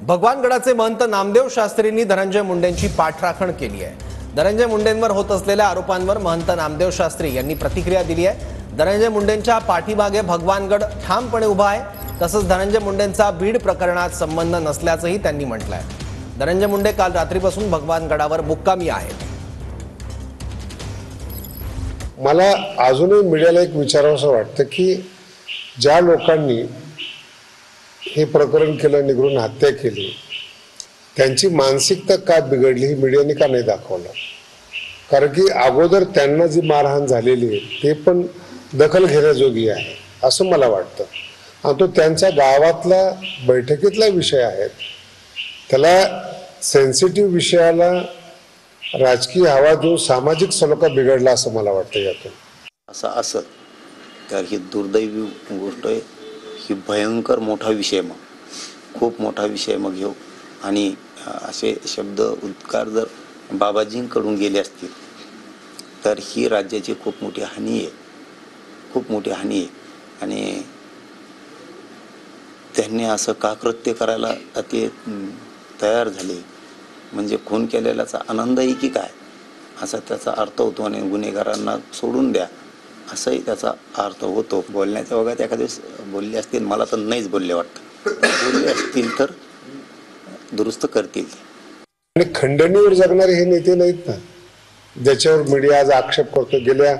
भगवानगडाचे महंत नामदेव शास्त्रींनी धनंजय मुंडेंची पाठराखण केली आहे। धनंजय मुंडेंवर होत असलेल्या आरोपांवर महंत नामदेव शास्त्री यांनी प्रतिक्रिया दिली आहे। धनंजय मुंडेंच्या पाठीमागे भगवानगड ठामपणे उभा आहे। तसंच धनंजय मुंडेंचा बीड प्रकरणात संबंध नसल्याचंही त्यांनी म्हटलंय। धनंजय मुंडे काल रात्रीपासून भगवानगडावर मुक्कामी आहेत। मला अजूनही मीडियाला एक विचारावंसं वाटतं की ज्या लोकांनी हे प्रकरण केलं, निगरून हत्या केली, त्यांची मानसिकता का बिघडली ही मीडियाने का नाही दाखवलं? कारण की अगोदर त्यांना जी मारहाण झालेली आहे ते पण दखल घेण्याजोगी आहे असं मला वाटतं। आणि तो त्यांच्या गावातला बैठकीतला विषय आहे, त्याला सेन्सिटिव्ह विषयाला राजकीय हवा देऊन सामाजिक सलोखा बिघडला असं मला वाटतं। यातून असं तर ही दुर्दैवी गोष्ट आहे। ही भयंकर मोठा विषय, मग खूप मोठा विषय मग घेऊ आणि असे शब्द उद्गार जर बाबाजींकडून गेले असतील तर ही राज्याची खूप मोठी हानी आहे, खूप मोठी हानी आहे। आणि त्यांनी असं का कृत्य करायला ते तयार झाले म्हणजे खून केलेल्याचा आनंदही की काय असा त्याचा अर्थ होतो। आणि गुन्हेगारांना सोडून द्या असाही त्याचा अर्थ होतो। बोलण्याच्या वगैरे एखाद्या दिवस बोलले असतील, मला तर नाहीच बोलले वाटतं, बोलले असतील तर दुरुस्त करतील। आणि खंडणीवर जगणारे हे नेते नाहीत ना, ज्याच्यावर मीडिया आज आक्षेप करतो। गेल्या